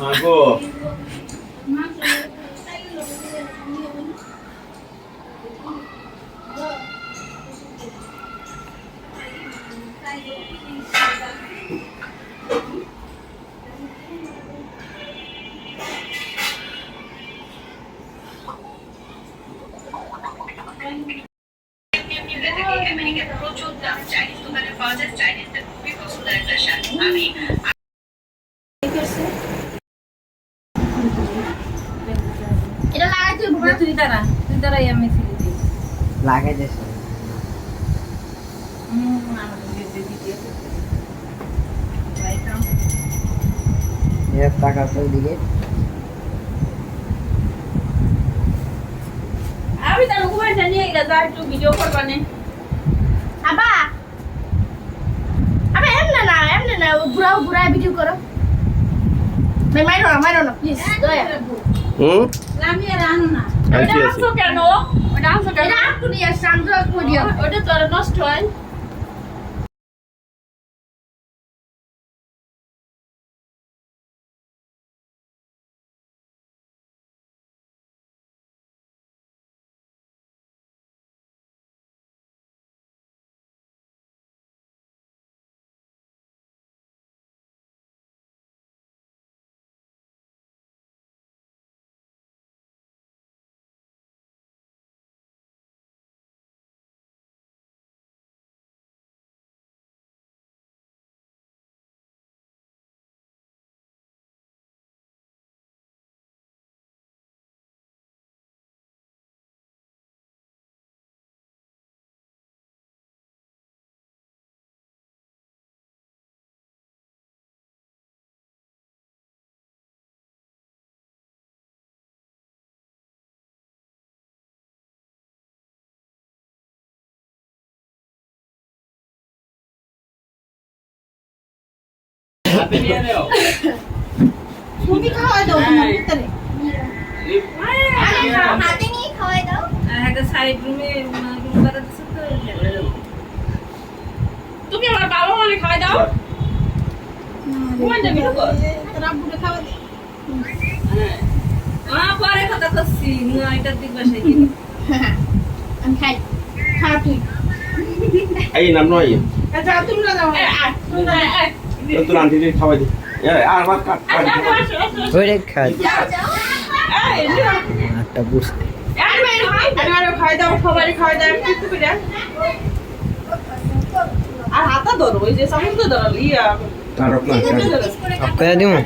আগো প্রচুর দাম চাইনিজ দোকানে পাওয়া যায়। চাইনিজদের খুবই পছন্দের একটা স্বাদ। আমি এটা লাগাই তুই তারা আমি ফিরে দিই লাগাই দেশ টাকা তো দিকে আমি তার মোবাইলটা নিয়ে গেছে একটু ভিডিও করবানে আবা আবে এমনে না বুড়া ভিডিও করো মাইরো না প্লিজ দয়া আমি আর আনো না ওটা আসো কেন ওটা আপনি নিয়ে সান্দ্র করিও ওটা তোর নষ্ট হয় তুমি খাওয়াই দাও ভিতরে হাতে নিয়ে খাওয়াই দাও একটা সাইড রুমে বাড়া দিছ তো তুমি আমার বাবা মানে খাওয়াই দাও কোন যাবি তো তোর আব্বুকে খাওয়া দে পরে কথা করছি না এটা দিক বসে কি আমি খাই খা তুই এই নাম নয় আচ্ছা তুমি না যাও তোর আন্টিকে খাওয়াই দে আর আমার কাট ওরে খাই যাও একটা বুঝতে আরে খাই দাও সবারই খাই দাও একটু করে আর হাতা ধরো ওই যে সমুদ্র ধরো ইয়া আপনাকে দিমু